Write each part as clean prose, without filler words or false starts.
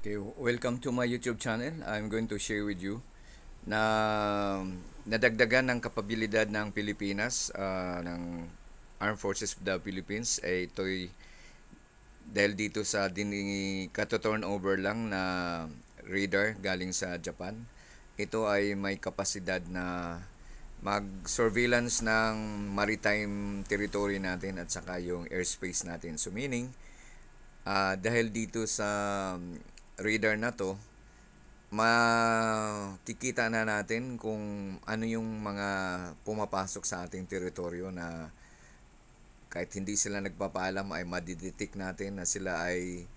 Okay, welcome to my YouTube channel. I'm going to share with you na nadagdagan ng kapabilidad ng Pilipinas, ng Armed Forces of the Philippines. Ito'y dahil dito sa kato-turnover lang na radar galing sa Japan. Ito ay may kapasidad na mag-surveillance ng maritime territory natin at saka yung airspace natin. So meaning, dahil dito sa radar na to, makikita na natin kung ano yung mga pumapasok sa ating teritoryo na kahit hindi sila nagpapaalam ay madidetect natin na sila ay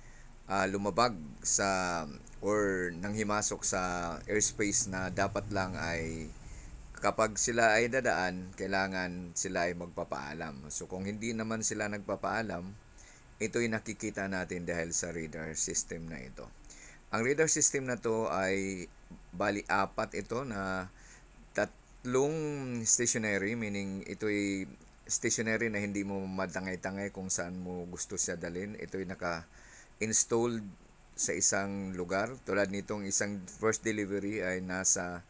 lumabag sa or nanghimasok sa airspace na dapat lang ay kapag sila ay dadaan, kailangan sila ay magpapaalam. So kung hindi naman sila nagpapaalam, ito'y nakikita natin dahil sa radar system na ito. Ang radar system na to ay bali apat ito na tatlong stationary, meaning ito'y stationary na hindi mo matangay-tangay kung saan mo gusto siya dalhin. Ito'y naka-installed sa isang lugar. Tulad nitong isang first delivery ay nasa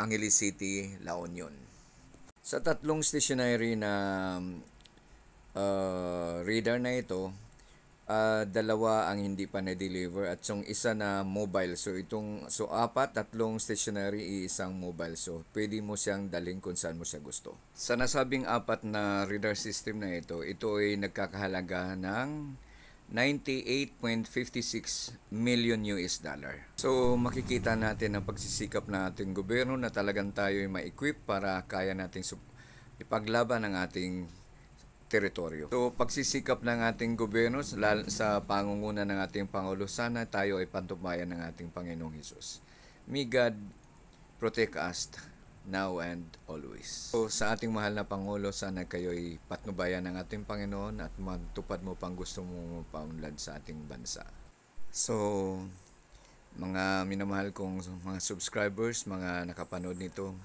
Angeles City, La Union. Sa tatlong stationary na radar na ito, dalawa ang hindi pa na-deliver at yung isa na mobile. So tatlong stationary, isang mobile. So pwede mo siyang dalhin kung saan mo siya gusto. Sa nasabing apat na radar system na ito ay nagkakahalaga ng 98.56 million US dollar. So makikita natin ang pagsisikap ng ating gobyerno na talagang tayo ay ma-equip para kaya nating ipaglaban ang ating teritoryo. So pagsisikap ng ating gobyerno sa pangunguna ng ating Pangulo, sana tayo ay pantubayan ng ating Panginoong Hesus. May God protect us now and always. So sa ating mahal na Pangulo, sana kayo ay patnubayan ng ating Panginoon at matupad mo pang gusto mo mapaunlad sa ating bansa. So mga minamahal kong mga subscribers, mga nakapanood nito,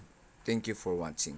thank you for watching.